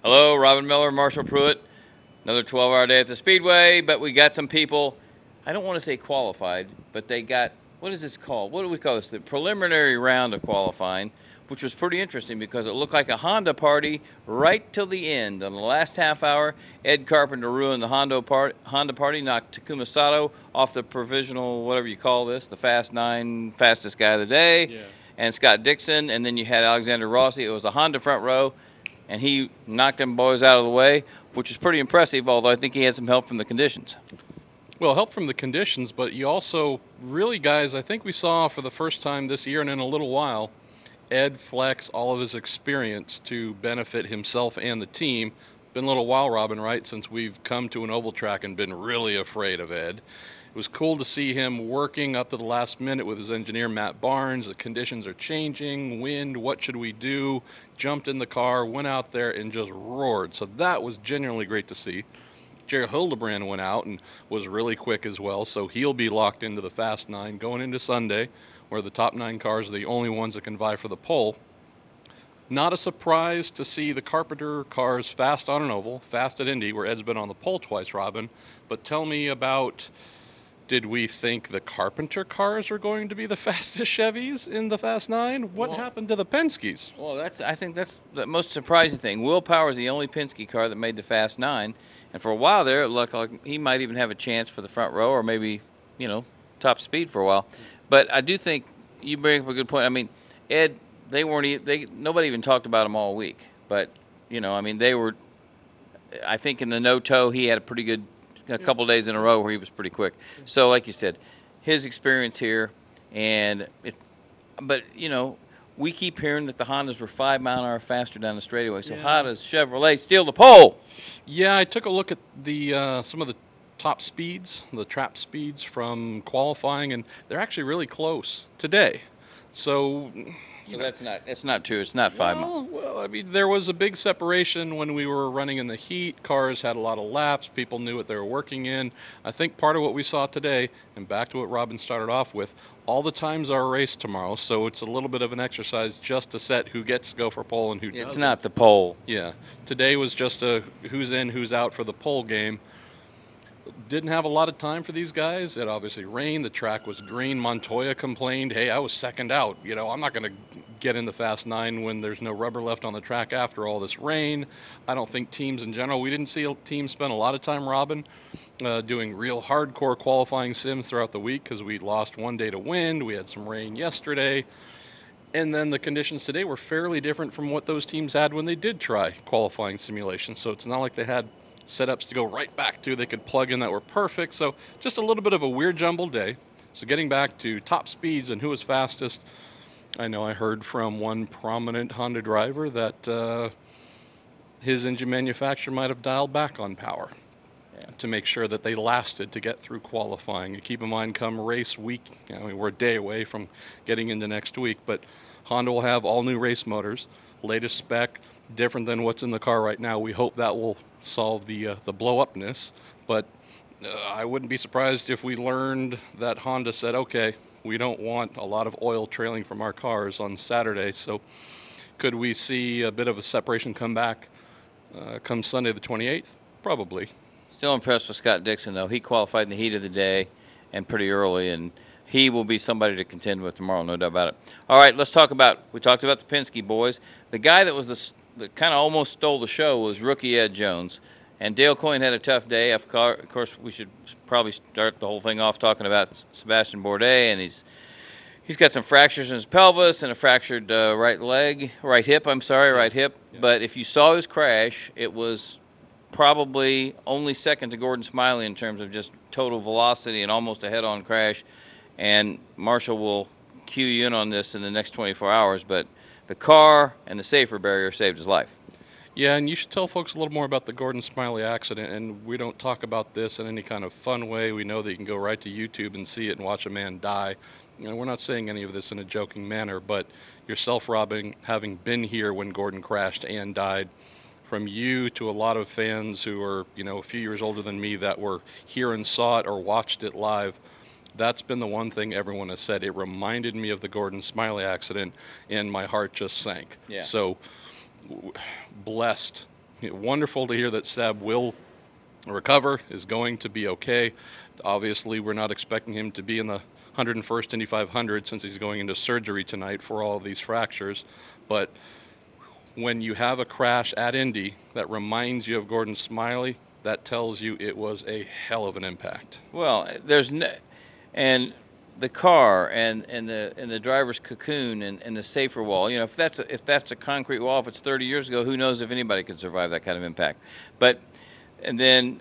Hello, Robin Miller, Marshall Pruett. Another 12-hour day at the Speedway, but we got some people, I don't want to say qualified, but they got, what is this called? What do we call this? The preliminary round of qualifying, which was pretty interesting because it looked like a Honda party right till the end. On the last half hour, Ed Carpenter ruined the Honda party, knocked Takuma Sato off the provisional, whatever you call this, the Fast 9 fastest guy of the day, Yeah. and Scott Dixon, and then you had Alexander Rossi. It was a Honda front row, and he knocked them boys out of the way, which is pretty impressive, although I think he had some help from the conditions. Well, help from the conditions, but you also really, guys, I think we saw for the first time this year and in a little while, Ed flex all of his experience to benefit himself and the team. Been a little while, Robin, right, since we've come to an oval track and been really afraid of Ed. It was cool to see him working up to the last minute with his engineer, Matt Barnes. The conditions are changing, wind, what should we do? Jumped in the car, went out there, and just roared. So that was genuinely great to see. Jerry Hildebrand went out and was really quick as well, so he'll be locked into the Fast 9 going into Sunday, where the top 9 cars are the only ones that can vie for the pole. Not a surprise to see the Carpenter cars fast on an oval, fast at Indy, where Ed's been on the pole twice, Robin. But tell me about, did we think the Carpenter cars were going to be the fastest Chevys in the Fast 9? What happened to the Penskes? Well, I think that's the most surprising thing. Will Power is the only Penske car that made the Fast 9, and for a while there, it looked like he might even have a chance for the front row or maybe, top speed for a while. But I do think you bring up a good point. I mean, Ed, nobody even talked about him all week. But, they were, I think in the no-toe, he had a pretty good a couple of days in a row where he was pretty quick. So, like you said, his experience here, but we keep hearing that the Hondas were 5 mile an hour faster down the straightaway. So how does Chevrolet steal the pole? Yeah, I took a look at the some of the top speeds, the trap speeds from qualifying, and they're actually really close today. So that's not true. It's not 5 miles. Well, I mean, there was a big separation when we were running in the heat. Cars had a lot of laps. People knew what they were working in. I think part of what we saw today, and back to what Robin started off with, all the times are a race tomorrow, so it's a little bit of an exercise just to set who gets to go for pole and who doesn't. It's not the pole. Yeah. Today was just a who's in, who's out for the pole game. Didn't have a lot of time for these guys. It obviously rained. The track was green. Montoya complained, hey, I was second out. I'm not going to get in the Fast 9 when there's no rubber left on the track after all this rain. I don't think teams in general, we didn't see teams spend a lot of time, Robin, doing real hardcore qualifying sims throughout the week because we lost one day to wind. We had some rain yesterday. And then the conditions today were fairly different from what those teams had when they did try qualifying simulations. So it's not like they had setups to go right back to they could plug in that were perfect. So just a little bit of a weird jumbled day. So getting back to top speeds and who was fastest, I know I heard from one prominent Honda driver that his engine manufacturer might have dialed back on power to make sure that they lasted to get through qualifying. And keep in mind, come race week, we're a day away from getting into next week, but Honda will have all new race motors, latest spec, different than what's in the car right now. We hope that will solve the blow-upness, but I wouldn't be surprised if we learned that Honda said, okay, we don't want a lot of oil trailing from our cars on Saturday, so could we see a bit of a separation come back come Sunday the 28th? Probably. Still impressed with Scott Dixon, though. He qualified in the heat of the day and pretty early, and he will be somebody to contend with tomorrow, no doubt about it. All right, we talked about the Penske boys. The guy that that kind of almost stole the show was rookie Ed Jones. And Dale Coyne had a tough day. Of course, we should probably start the whole thing off talking about Sebastien Bourdais, and he's got some fractures in his pelvis and a fractured right hip. Yeah. But if you saw his crash, it was probably only second to Gordon Smiley in terms of just total velocity and almost a head-on crash. And Marshall will cue you in on this in the next 24 hours, but the car and the safer barrier saved his life. Yeah, and you should tell folks a little more about the Gordon Smiley accident, and we don't talk about this in any kind of fun way. We know that you can go right to YouTube and see it and watch a man die. We're not saying any of this in a joking manner, but yourself, Robin, having been here when Gordon crashed and died, from you to a lot of fans who are, a few years older than me that were here and saw it or watched it live, that's been the one thing everyone has said. It reminded me of the Gordon Smiley accident, and my heart just sank. Yeah. So blessed wonderful to hear that Seb will recover, is going to be okay. Obviously, we're not expecting him to be in the 101st Indy 500 since he's going into surgery tonight for all of these fractures. But when you have a crash at Indy that reminds you of Gordon Smiley, that tells you it was a hell of an impact. Well, and the car and the driver's cocoon and the safer wall. You know, if that's a concrete wall, if it's 30 years ago, who knows if anybody could survive that kind of impact. But and then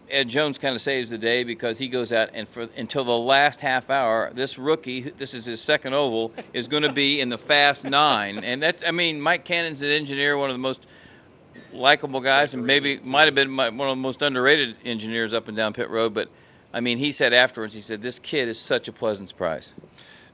Ed Jones kind of saves the day because he goes out and until the last half hour, this rookie, this is his second oval, is going to be in the Fast 9. And Mike Cannon's an engineer, one of the most likable guys, and maybe might have been one of the most underrated engineers up and down pit road. But he said afterwards, this kid is such a pleasant surprise.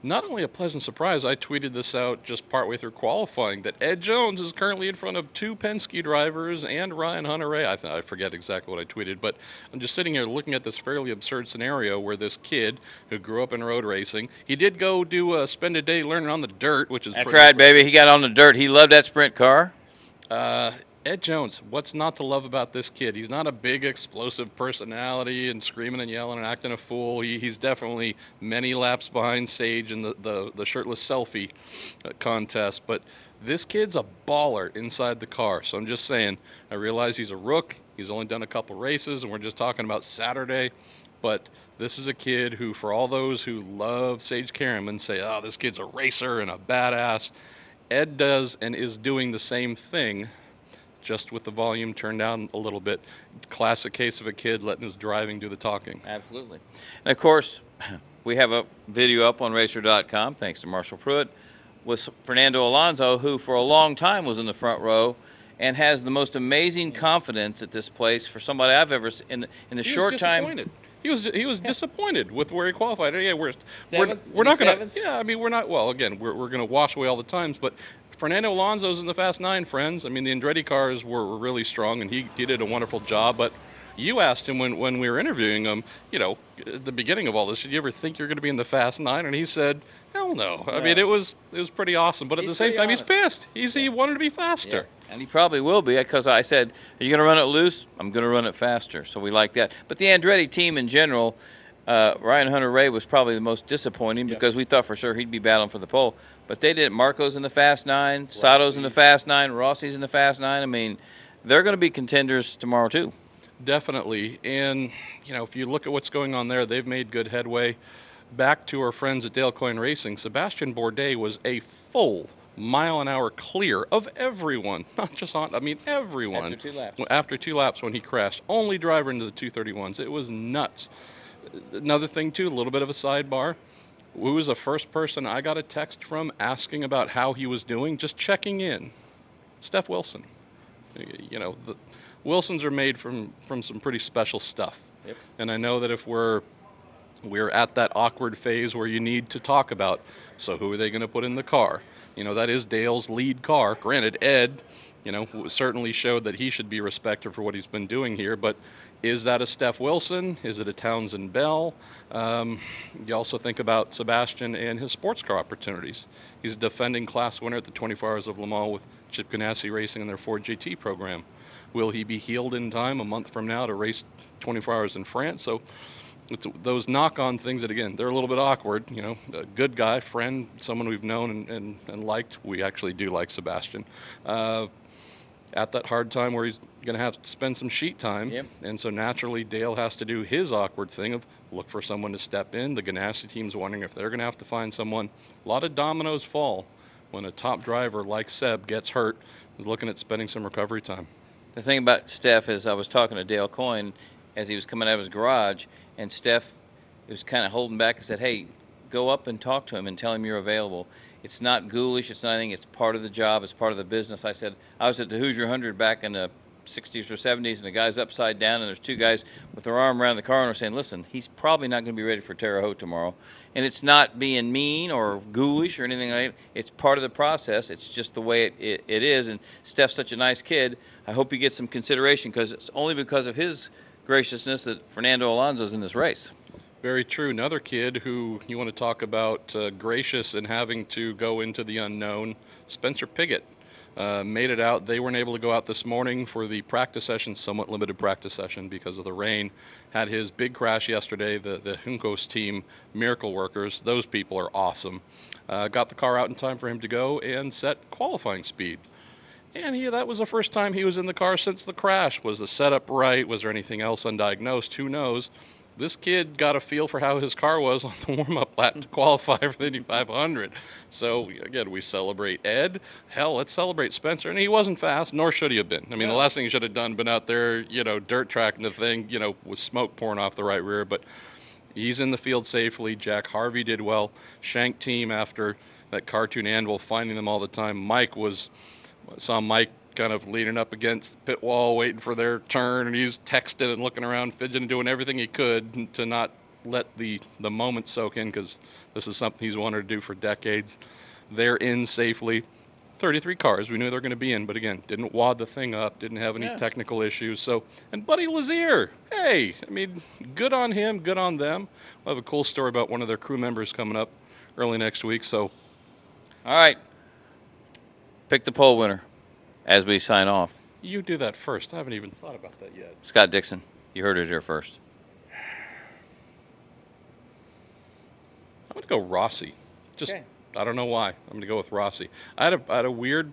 Not only a pleasant surprise, I tweeted this out just partway through qualifying, that Ed Jones is currently in front of 2 Penske drivers and Ryan Hunter-Reay. I forget exactly what I tweeted, but I'm just sitting here looking at this fairly absurd scenario where this kid who grew up in road racing, he did go spend a day learning on the dirt, which is That's right, baby. He got on the dirt. He loved that sprint car. Ed Jones, what's not to love about this kid? He's not a big explosive personality and screaming and yelling and acting a fool. He's definitely many laps behind Sage in the shirtless selfie contest. But this kid's a baller inside the car. So I'm just saying, I realize he's a rook. He's only done a couple races, and we're just talking about Saturday. But this is a kid who, for all those who love Sage Karamman, say, oh, this kid's a racer and a badass. Ed does and is doing the same thing, just with the volume turned down a little bit. Classic case of a kid letting his driving do the talking. Absolutely. And, of course, we have a video up on Racer.com, thanks to Marshall Pruett, with Fernando Alonso, who for a long time was in the front row and has the most amazing confidence at this place for somebody I've ever seen in the short time. He was disappointed with where he qualified. Yeah, we're not going to. Yeah, we're not. Well, again, we're going to wash away all the times, but Fernando Alonso's in the Fast 9, friends. The Andretti cars were really strong, and he did a wonderful job. But you asked him when we were interviewing him, at the beginning of all this, did you ever think you're going to be in the Fast 9? And he said, hell no. It was pretty awesome. But at the same time, he's pissed. He wanted to be faster. Yeah. And he probably will be, because I said, are you going to run it loose? I'm going to run it faster. So we like that. But the Andretti team in general, Ryan Hunter-Reay was probably the most disappointing because we thought for sure he'd be battling for the pole. But they did. Marco's in the Fast 9, Sato's in the Fast 9, Rossi's in the Fast 9. They're going to be contenders tomorrow too. Definitely. And, if you look at what's going on there, they've made good headway. Back to our friends at Dale Coyne Racing, Sebastien Bourdais was a full mile-an-hour clear of everyone, not just everyone. After 2 laps when he crashed. Only driver into the 231s. It was nuts. Another thing, too, a little bit of a sidebar. Who was the first person I got a text from asking about how he was doing, just checking in? Steph Wilson. The Wilsons are made from some pretty special stuff. Yep. And I know that if we're at that awkward phase where you need to talk about, so who are they going to put in the car? That is Dale's lead car. Granted, Ed, certainly showed that he should be respected for what he's been doing here, but is that a Steph Wilson? Is it a Townsend Bell? You also think about Sebastien and his sports car opportunities. He's a defending class winner at the 24 Hours of Le Mans with Chip Ganassi Racing in their Ford GT program. Will he be healed in time a month from now to race 24 Hours in France? So it's those knock-on things that, again, they're a little bit awkward. A good guy, friend, someone we've known and liked. We actually do like Sebastien. At that hard time where he's going to have to spend some sheet time. Yep. And so naturally Dale has to do his awkward thing of look for someone to step in. The Ganassi team's wondering if they're going to have to find someone. A lot of dominoes fall when a top driver like Seb gets hurt, is looking at spending some recovery time. The thing about Steph is I was talking to Dale Coyne as he was coming out of his garage, and Steph was kind of holding back and said, hey, go up and talk to him and tell him you're available. It's not ghoulish. It's nothing. It's part of the job. It's part of the business. I said, I was at the Hoosier 100 back in the 60s or 70s, and the guy's upside down, and there's 2 guys with their arm around the car, and are saying, listen, he's probably not going to be ready for Terre Haute tomorrow. And it's not being mean or ghoulish or anything like that. It's part of the process. It's just the way it is. And Steph's such a nice kid. I hope he gets some consideration, because it's only because of his graciousness that Fernando Alonso's in this race. Very true. Another kid who you want to talk about gracious and having to go into the unknown, Spencer Pigot. Made it out. They weren't able to go out this morning for the practice session, somewhat limited practice session because of the rain. Had his big crash yesterday, the Juncos team, Miracle Workers. Those people are awesome. Got the car out in time for him to go and set qualifying speed. And that was the first time he was in the car since the crash. Was the setup right? Was there anything else undiagnosed? Who knows? This kid got a feel for how his car was on the warm-up lap to qualify for the Indy 500. So, again, we celebrate Ed. Hell, let's celebrate Spencer. And he wasn't fast, nor should he have been. I mean, the last thing he should have done, been out there, dirt tracking the thing, with smoke pouring off the right rear. But he's in the field safely. Jack Harvey did well. Shank team, after that cartoon anvil, finding them all the time. Saw Mike kind of leaning up against the pit wall waiting for their turn, and he's texting and looking around, fidgeting, doing everything he could to not let the moment soak in, because this is something he's wanted to do for decades. They're in safely. 33 cars we knew they were going to be in, but again, didn't wad the thing up, didn't have any technical issues. So, and Buddy Lazier, hey, I mean, good on him, good on them. We'll have a cool story about one of their crew members coming up early next week. So, all right, pick the poll winner as we sign off. You do that first. I haven't even thought about that yet. Scott Dixon, you heard it here first. I'm going to go Rossi. I don't know why. I'm going to go with Rossi. I had a weird,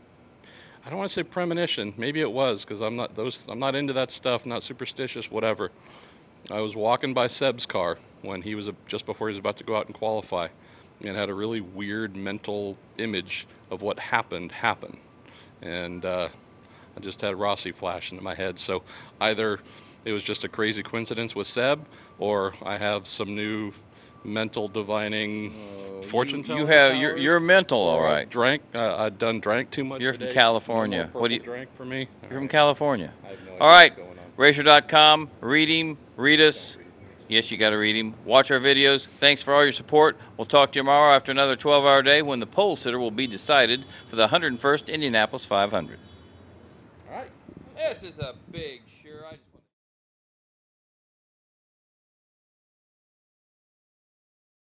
I don't want to say premonition. Maybe it was, because I'm not into that stuff, not superstitious, whatever. I was walking by Seb's car when he was just before he was about to go out and qualify, and had a really weird mental image of what happened happen. And I just had Rossi flash into my head. So either it was just a crazy coincidence with Seb, or I have some new mental divining fortune telling. You're mental, all right. I've drank too much. You're today. from California. No, what do you drank for me? You're from California. I have no idea all right. what's going on. Racer.com. Read him. Read us. Yes, you got to read him. Watch our videos. Thanks for all your support. We'll talk to you tomorrow after another 12-hour day when the pole sitter will be decided for the 101st Indianapolis 500. All right. This is a big sure.